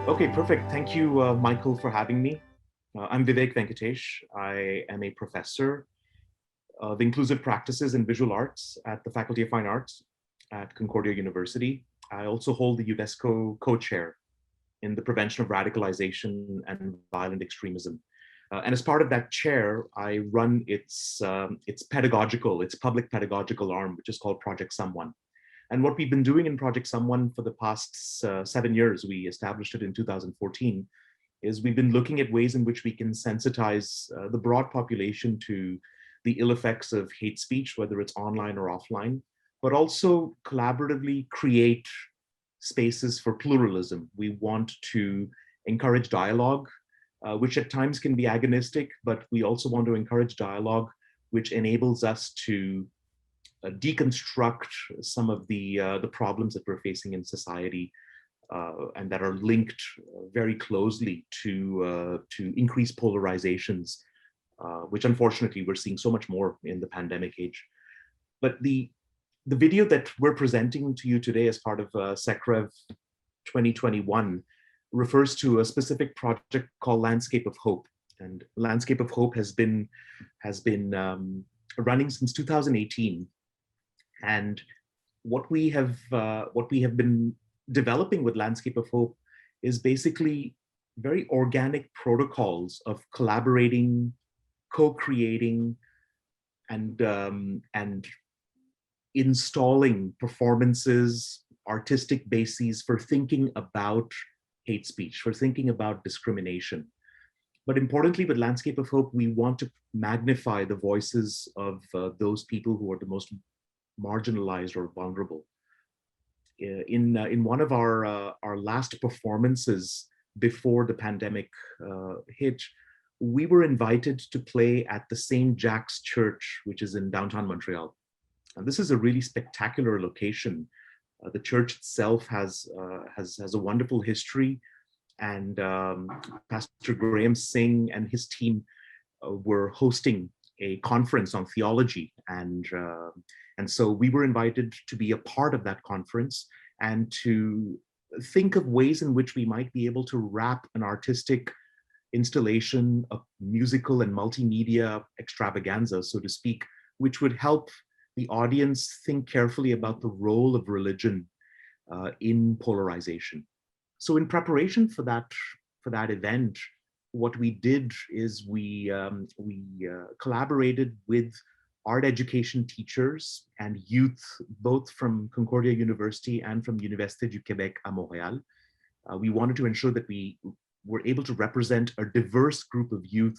Okay, perfect. Thank you, Michael, for having me. I'm Vivek Venkatesh. I am a professor of inclusive practices in visual arts at the Faculty of Fine Arts at Concordia University. I also hold the UNESCO co-chair in the prevention of radicalization and violent extremism. And as part of that chair, I run its public pedagogical arm, which is called Project Someone. And what we've been doing in Project Someone for the past 7 years, we established it in 2014, is we've been looking at ways in which we can sensitize the broad population to the ill effects of hate speech, whether it's online or offline, but also collaboratively create spaces for pluralism. We want to encourage dialogue, which at times can be agonistic, but we also want to encourage dialogue which enables us to deconstruct some of the problems that we're facing in society and that are linked very closely to increased polarizations, which unfortunately we're seeing so much more in the pandemic age. But the video that we're presenting to you today as part of SecRev 2021 refers to a specific project called Landscape of Hope. And Landscape of Hope has been running since 2018. And what we have been developing with Landscape of Hope is basically very organic protocols of collaborating, co-creating, and installing performances, artistic bases for thinking about hate speech, for thinking about discrimination. But importantly, with Landscape of Hope, we want to magnify the voices of those people who are the most marginalized or vulnerable. In one of our last performances before the pandemic hit, we were invited to play at the St. Jack's Church, which is in downtown Montreal. And this is a really spectacular location. The church itself has a wonderful history, and Pastor Graham Singh and his team were hosting a conference on theology, and so we were invited to be a part of that conference and to think of ways in which we might be able to wrap an artistic installation, a musical and multimedia extravaganza, so to speak, which would help the audience think carefully about the role of religion in polarization. So in preparation for that event, what we did is we collaborated with art education teachers and youth, both from Concordia University and from Université du Québec à Montréal. We wanted to ensure that we were able to represent a diverse group of youth,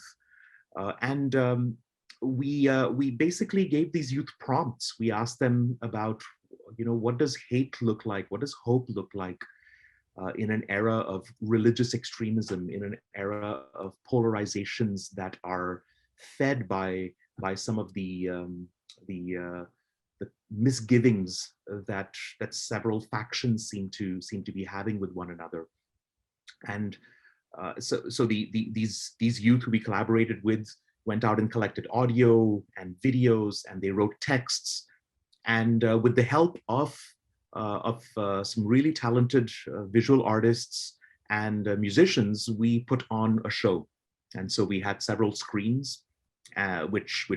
and we basically gave these youth prompts. We asked them about, what does hate look like? What does hope look like in an era of religious extremism, in an era of polarizations that are fed by some of the misgivings that several factions seem to be having with one another. And so these youth who we collaborated with went out and collected audio and videos, and they wrote texts. And with the help of some really talented visual artists and musicians, we put on a show. And so we had several screens which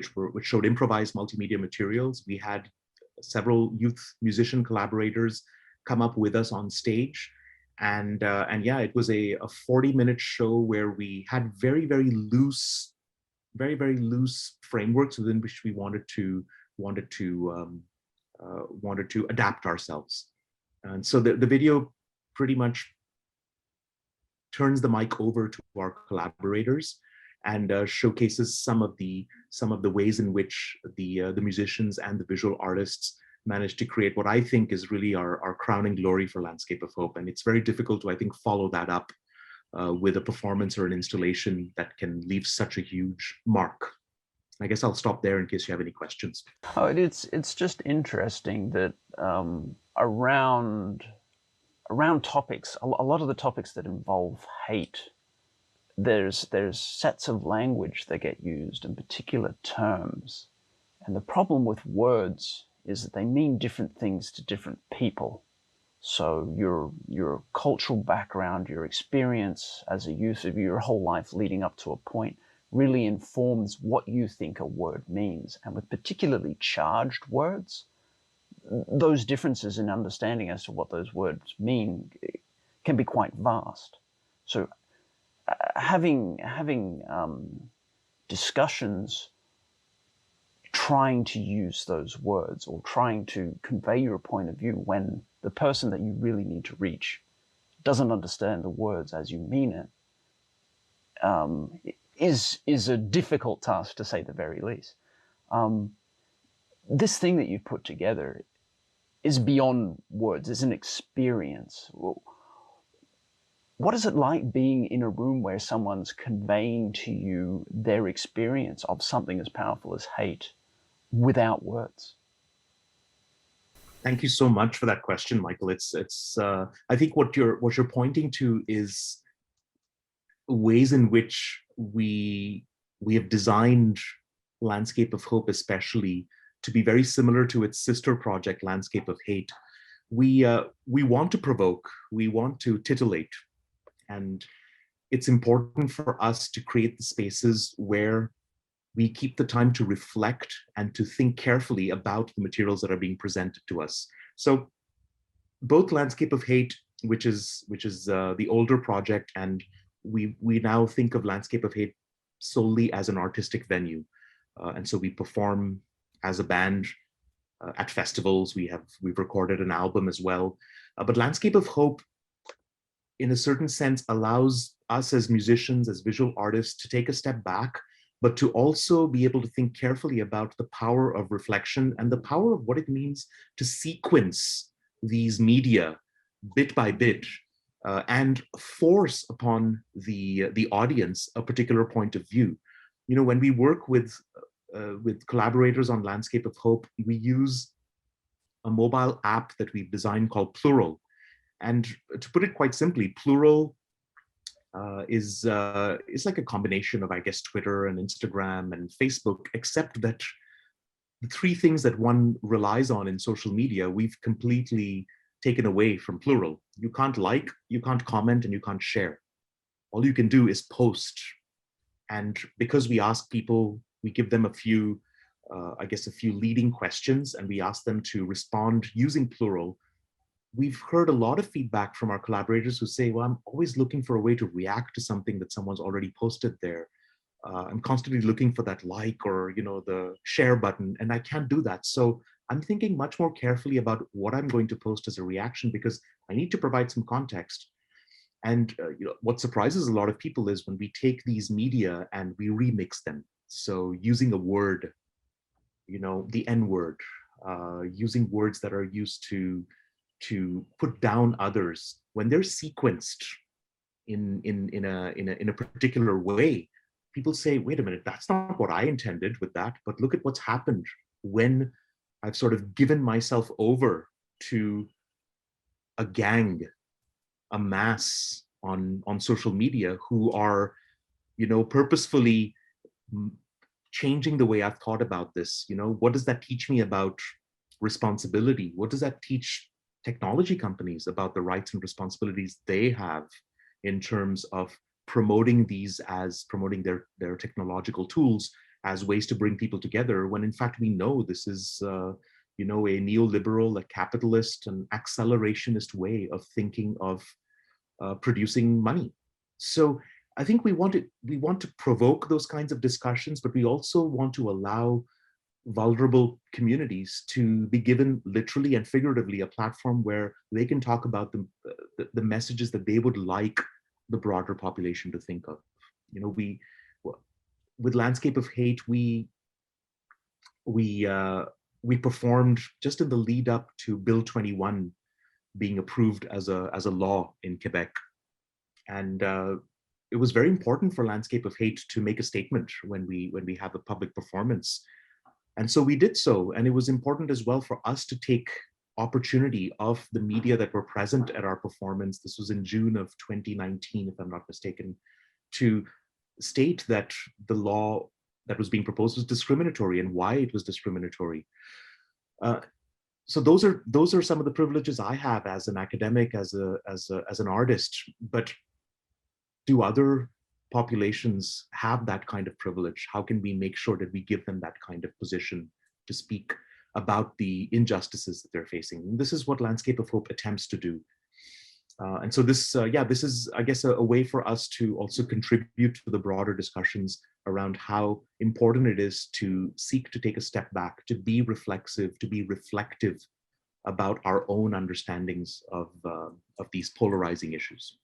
showed improvised multimedia materials. We had several youth musician collaborators come up with us on stage. And yeah, it was a 40-minute show where we had very loose frameworks within which we wanted to adapt ourselves. And so the video pretty much turns the mic over to our collaborators and showcases some of the ways in which the musicians and the visual artists managed to create what I think is really our crowning glory for Landscape of Hope. And it's very difficult to, I think, follow that up with a performance or an installation that can leave such a huge mark. I guess I'll stop there in case you have any questions. Oh, it's just interesting that around topics, a lot of the topics that involve hate, there's sets of language that get used and particular terms. And the problem with words is that they mean different things to different people. So your cultural background, your experience as a youth of your whole life leading up to a point really informs what you think a word means. And with particularly charged words, those differences in understanding as to what those words mean can be quite vast. So having discussions trying to use those words or trying to convey your point of view when the person that you really need to reach doesn't understand the words as you mean it, is a difficult task, to say the very least. This thing that you've put together is beyond words. It's an experience. What is it like being in a room where someone's conveying to you their experience of something as powerful as hate without words? Thank you so much for that question, Michael. It's I think what you're pointing to is ways in which we have designed Landscape of Hope, especially, to be very similar to its sister project, Landscape of Hate. We want to provoke, we want to titillate, and it's important for us to create the spaces where we keep the time to reflect and to think carefully about the materials that are being presented to us. So both Landscape of Hate, which is the older project, and we now think of Landscape of Hate solely as an artistic venue. And so we perform as a band at festivals. We've recorded an album as well. But Landscape of Hope, in a certain sense, allows us as musicians, as visual artists, to take a step back, but to also be able to think carefully about the power of reflection and the power of what it means to sequence these media bit by bit, and force upon the audience a particular point of view. You know, when we work with collaborators on Landscape of Hope, we use a mobile app that we've designed called Plural. And to put it quite simply, Plural is like a combination of, I guess, Twitter and Instagram and Facebook, except that the three things that one relies on in social media, we've completely taken away from Plural. You can't like, you can't comment, and you can't share. All you can do is post. And because we ask people, we give them a few, I guess, a few leading questions, and we ask them to respond using Plural. We've heard a lot of feedback from our collaborators who say, well, I'm always looking for a way to react to something that someone's already posted there. I'm constantly looking for that like or, you know, the share button, and I can't do that. So I'm thinking much more carefully about what I'm going to post as a reaction, because I need to provide some context. And you know, what surprises a lot of people is when we take these media and we remix them. So using a word, you know, the N word, using words that are used to put down others, when they're sequenced in a particular way, people say, wait a minute, that's not what I intended with that, but look at what's happened when I've sort of given myself over to a gang, a mass on social media who are, you know, purposefully changing the way I've thought about this. You know, what does that teach me about responsibility? What does that teach technology companies about the rights and responsibilities they have in terms of promoting their technological tools as ways to bring people together, when in fact we know this is you know, a neoliberal, a capitalist, an accelerationist way of thinking of producing money. So I think we want to provoke those kinds of discussions, but we also want to allow vulnerable communities to be given literally and figuratively a platform where they can talk about the messages that they would like the broader population to think of. You know, with Landscape of Hate, we performed just in the lead up to Bill 21 being approved as a law in Quebec, and it was very important for Landscape of Hate to make a statement when we have a public performance. And so we did so, and it was important as well for us to take opportunity of the media that were present at our performance. This was in June of 2019, if I'm not mistaken, to state that the law that was being proposed was discriminatory and why it was discriminatory. so those are some of the privileges I have as an academic, as an artist. But do other populations have that kind of privilege? How can we make sure that we give them that kind of position to speak about the injustices that they're facing? And this is what Landscape of Hope attempts to do. And so this, this is, I guess, a way for us to also contribute to the broader discussions around how important it is to seek to take a step back, to be reflexive, to be reflective about our own understandings of these polarizing issues.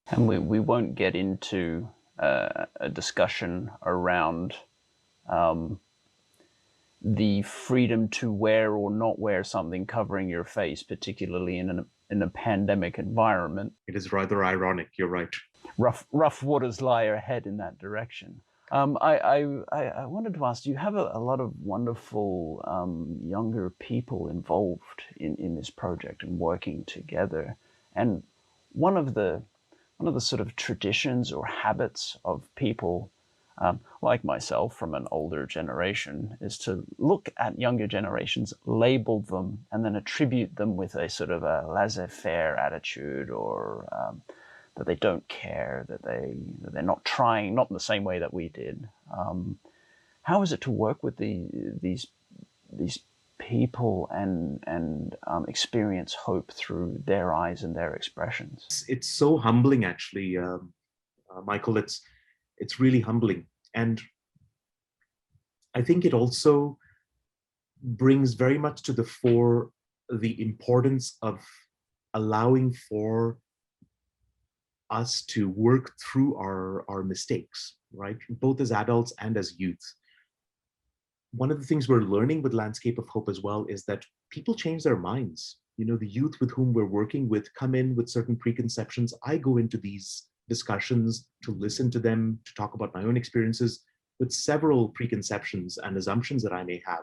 And we won't get into a discussion around the freedom to wear or not wear something covering your face, particularly in a pandemic environment. It is rather ironic, you're right. Rough waters lie ahead in that direction. I wanted to ask, you have a lot of wonderful younger people involved in this project and working together. And one of the sort of traditions or habits of people like myself from an older generation is to look at younger generations, label them, and then attribute them with a sort of a laissez-faire attitude, or that they don't care, that they're not trying, not in the same way that we did. How is it to work with these people and experience hope through their eyes and their expressions? It's so humbling, actually, Michael. It's really humbling. And I think it also brings very much to the fore the importance of allowing for us to work through our mistakes, right? Both as adults and as youth. One of the things we're learning with Landscape of Hope as well is that people change their minds. You know, the youth with whom we're working with come in with certain preconceptions. I go into these discussions to listen to them, to talk about my own experiences with several preconceptions and assumptions that I may have,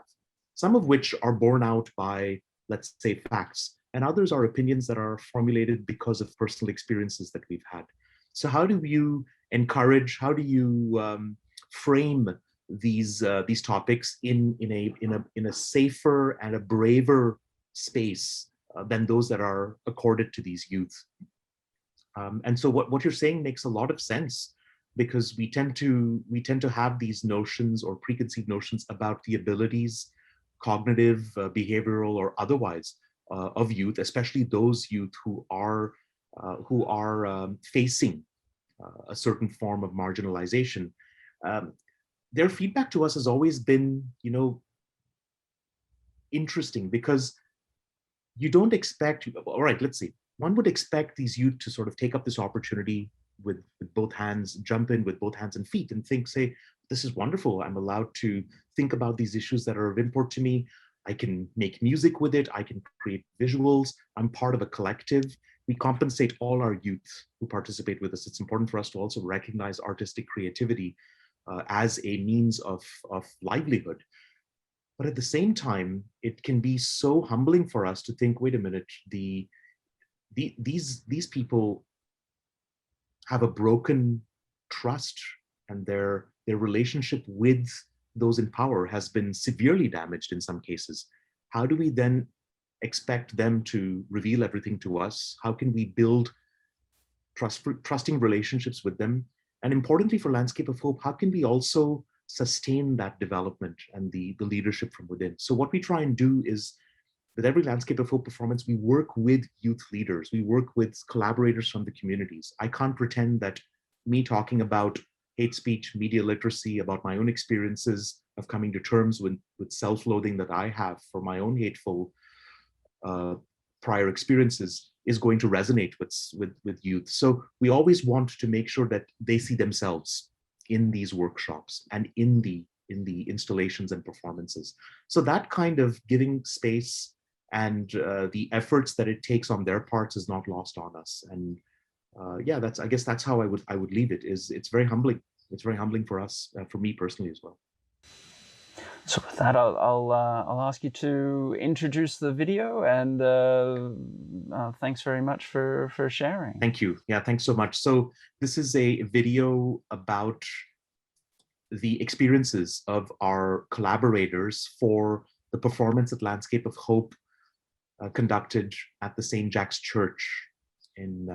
some of which are borne out by, let's say, facts, and others are opinions that are formulated because of personal experiences that we've had. So how do you encourage, how do you frame these topics in a safer and a braver space than those that are accorded to these youth? And so what you're saying makes a lot of sense, because we tend to have these notions or preconceived notions about the abilities, cognitive, behavioral, or otherwise, of youth, especially those youth who are facing a certain form of marginalization. Their feedback to us has always been, interesting, because you don't expect, all right, let's see, one would expect these youth to sort of take up this opportunity with both hands, jump in with both hands and feet, and say, this is wonderful. I'm allowed to think about these issues that are of import to me. I can make music with it. I can create visuals. I'm part of a collective. We compensate all our youth who participate with us. It's important for us to also recognize artistic creativity as a means of livelihood. But at the same time, it can be so humbling for us to think, wait a minute, these people have a broken trust, and their relationship with those in power has been severely damaged in some cases. How do we then expect them to reveal everything to us? How can we build trusting relationships with them? And importantly for Landscape of Hope, how can we also sustain that development and the leadership from within? So what we try and do is, with every Landscape of Hope performance, we work with youth leaders. We work with collaborators from the communities. I can't pretend that me talking about hate speech, media literacy, about my own experiences of coming to terms with self-loathing that I have for my own hateful prior experiences is going to resonate with youth. So we always want to make sure that they see themselves in these workshops and in the installations and performances. So that kind of giving space and the efforts that it takes on their parts is not lost on us. And I guess that's how I would leave it. It's very humbling. It's very humbling for us, for me personally as well. So with that, I'll ask you to introduce the video, and thanks very much for sharing. Thank you. Yeah, thanks so much. So this is a video about the experiences of our collaborators for the performance at Landscape of Hope conducted at the St. Jack's Church in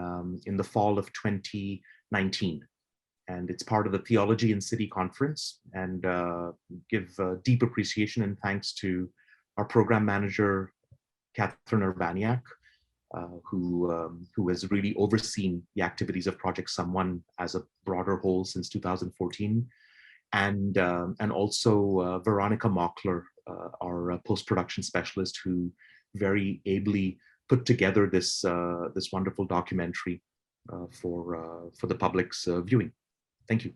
the fall of 2019. And it's part of the Theology in City Conference, and give deep appreciation and thanks to our program manager, Catherine Urbaniak, who has really overseen the activities of Project Someone as a broader whole since 2014, and also Veronica Mockler, our post-production specialist, who very ably put together this wonderful documentary for the public's viewing. Thank you.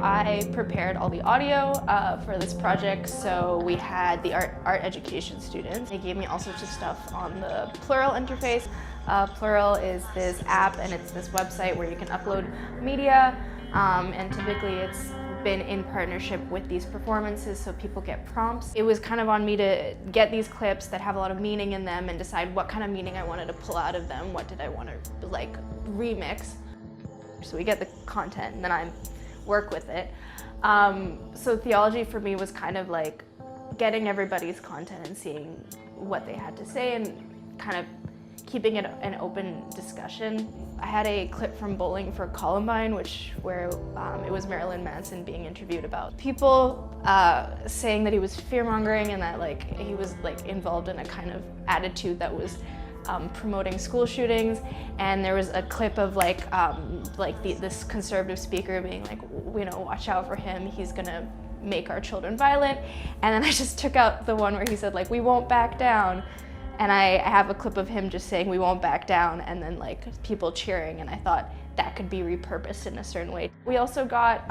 I prepared all the audio for this project, so we had the art education students. They gave me all sorts of stuff on the Plural interface. Plural is this app, and it's this website where you can upload media, and typically it's been in partnership with these performances, so people get prompts. It was kind of on me to get these clips that have a lot of meaning in them and decide what kind of meaning I wanted to pull out of them, what did I want to like remix. So we get the content and then I work with it. So theology for me was kind of like getting everybody's content and seeing what they had to say and kind of keeping it an open discussion. I had a clip from Bowling for Columbine, where it was Marilyn Manson being interviewed about people saying that he was fear-mongering and that like he was like involved in a kind of attitude that was promoting school shootings. And there was a clip of this conservative speaker being like, you know, watch out for him, he's gonna make our children violent. And then I just took out the one where he said like, we won't back down. And I have a clip of him just saying we won't back down, and then like people cheering, and I thought that could be repurposed in a certain way. We also got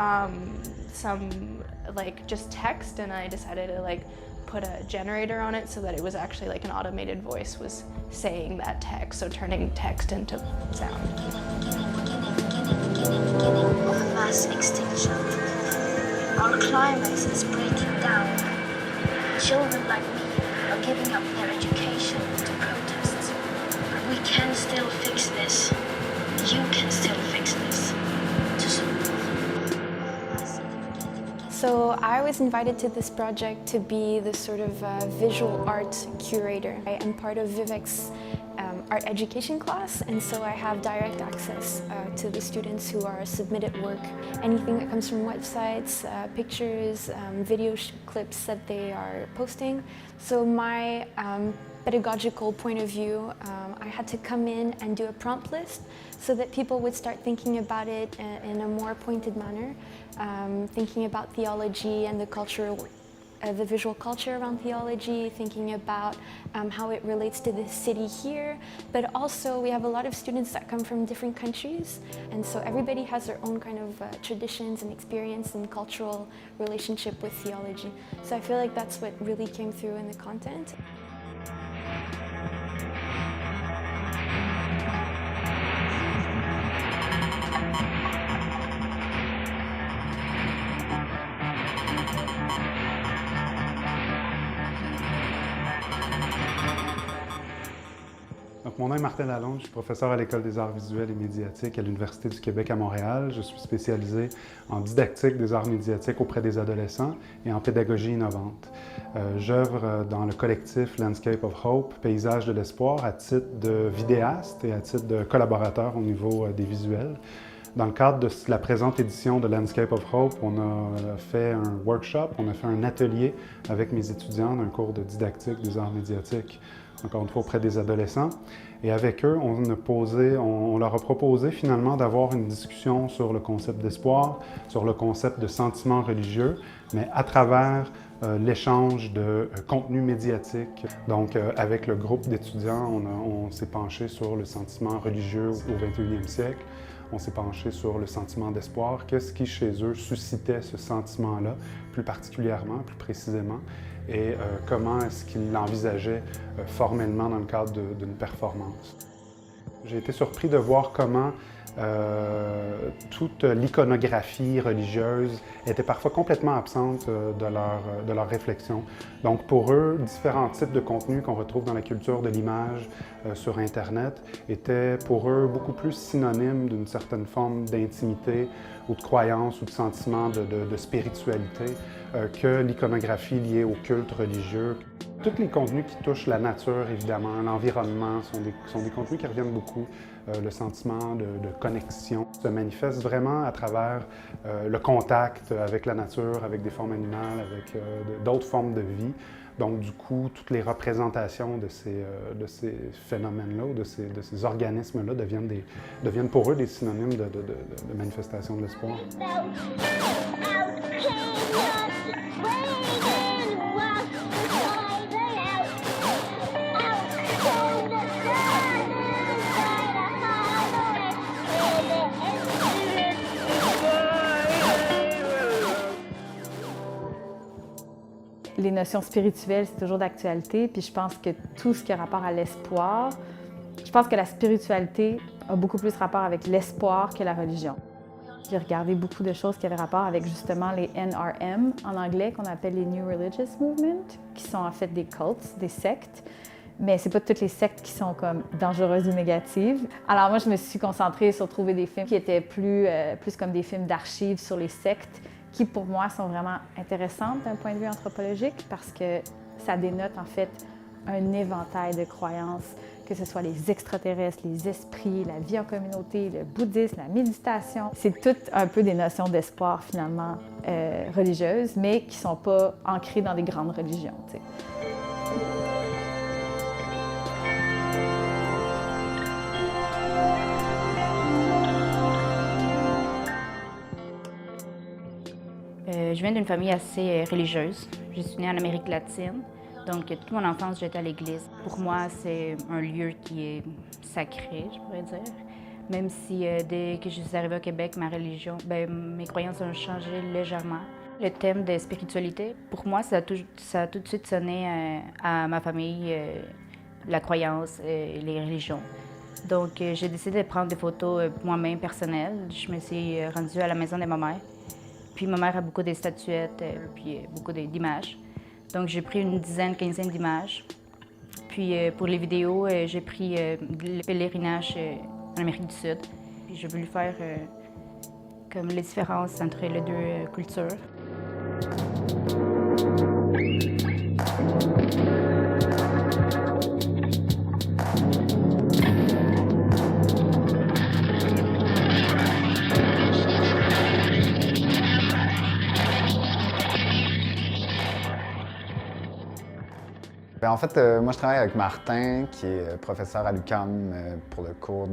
some like just text, and I decided to like put a generator on it so that it was actually like an automated voice was saying that text, so turning text into sound. Mass extinction. Our climate is breaking down. Children like me are giving up their education to protests. But we can still fix this. You can still fix this. So I was invited to this project to be the sort of visual art curator. I am part of Vivek's art education class, and so I have direct access to the students who are submitted work. Anything that comes from websites, pictures, video clips that they are posting. So my pedagogical point of view, I had to come in and do a prompt list so that people would start thinking about it in a more pointed manner, thinking about theology and the cultural, the visual culture around theology, thinking about how it relates to the city here, but also we have a lot of students that come from different countries, and so everybody has their own kind of traditions and experience and cultural relationship with theology. So I feel like that's what really came through in the content. Donc, mon nom est Martin Lalonde, je suis professeur à l'École des arts visuels et médiatiques à l'Université du Québec à Montréal. Je suis spécialisé en didactique des arts médiatiques auprès des adolescents et en pédagogie innovante. J'œuvre dans le collectif Landscape of Hope, Paysage de l'espoir, à titre de vidéaste et à titre de collaborateur au niveau des visuels. Dans le cadre de la présente édition de Landscape of Hope, on a fait un workshop, on a fait un atelier avec mes étudiants d'un cours de didactique des arts médiatiques, encore une fois auprès des adolescents. Et avec eux, on leur a proposé finalement d'avoir une discussion sur le concept d'espoir, sur le concept de sentiment religieux, mais à travers l'échange de contenu médiatique. Donc, avec le groupe d'étudiants, on s'est penché sur le sentiment religieux au 21e siècle. On s'est penché sur le sentiment d'espoir. Qu'est-ce qui, chez eux, suscitait ce sentiment-là, plus particulièrement, plus précisément, et comment est-ce qu'ils l'envisageaient formellement dans le cadre d'une performance. J'ai été surpris de voir comment toute l'iconographie religieuse était parfois complètement absente de leur réflexion. Donc pour eux, différents types de contenus qu'on retrouve dans la culture de l'image sur Internet étaient pour eux beaucoup plus synonymes d'une certaine forme d'intimité ou de croyance ou de sentiment de spiritualité que l'iconographie liée au culte religieux. Tous les contenus qui touchent la nature, évidemment, l'environnement, sont des contenus qui reviennent beaucoup. Le sentiment de connexion se manifeste vraiment à travers le contact avec la nature, avec des formes animales, avec d'autres formes de vie. Donc, du coup, toutes les représentations de ces phénomènes-là, ou de ces organismes-là, deviennent pour eux des synonymes de manifestation de l'espoir. Les notions spirituelles, c'est toujours d'actualité, puis je pense que tout ce qui a rapport à l'espoir, je pense que la spiritualité a beaucoup plus rapport avec l'espoir que la religion. J'ai regardé beaucoup de choses qui avaient rapport avec justement les NRM en anglais, qu'on appelle les New Religious Movement, qui sont en fait des cultes, des sectes. Mais c'est pas toutes les sectes qui sont comme dangereuses ou négatives. Alors moi, je me suis concentrée sur trouver des films qui étaient plus comme des films d'archives sur les sectes, qui pour moi sont vraiment intéressantes d'un point de vue anthropologique parce que ça dénote en fait un éventail de croyances, que ce soit les extraterrestres, les esprits, la vie en communauté, le bouddhisme, la méditation. C'est toutes un peu des notions d'espoir finalement religieuses, mais qui ne sont pas ancrées dans des grandes religions. T'sais. Je viens d'une famille assez religieuse. Je suis née en Amérique latine, donc toute mon enfance, j'étais à l'église. Pour moi, c'est un lieu qui est sacré, je pourrais dire. Même si dès que je suis arrivée au Québec, ma religion, mes croyances ont changé légèrement. Le thème de spiritualité, pour moi, ça a tout de suite sonné à ma famille, la croyance et les religions. Donc, j'ai décidé de prendre des photos moi-même personnelles. Je me suis rendue à la maison de ma mère. Puis ma mère a beaucoup de statuettes, puis beaucoup d'images. Donc j'ai pris une quinzaine d'images. Puis pour les vidéos, j'ai pris le pèlerinage en Amérique du Sud. Puis j'ai voulu faire comme les différences entre les deux cultures. En fait, moi je travaille avec Martin, qui est professeur à l'UQAM pour le cours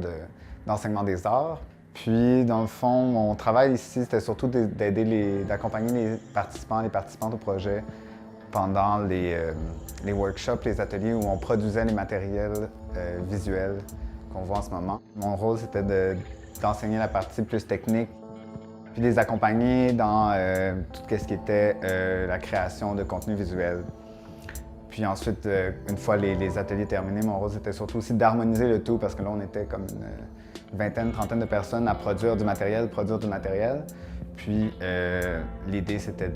d'enseignement des arts. Puis, dans le fond, mon travail ici, c'était surtout d'accompagner les participantes au projet pendant les workshops, les ateliers où on produisait les matériels visuels qu'on voit en ce moment. Mon rôle, c'était d'enseigner la partie plus technique, puis les accompagner dans tout ce qui était la création de contenu visuel. Puis ensuite, une fois les ateliers terminés, mon rôle, c'était surtout aussi d'harmoniser le tout, parce que là, on était comme une vingtaine, trentaine de personnes à produire du matériel. Puis l'idée, c'était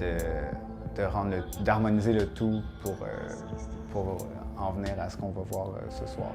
d'harmoniser le tout pour en venir à ce qu'on va voir ce soir.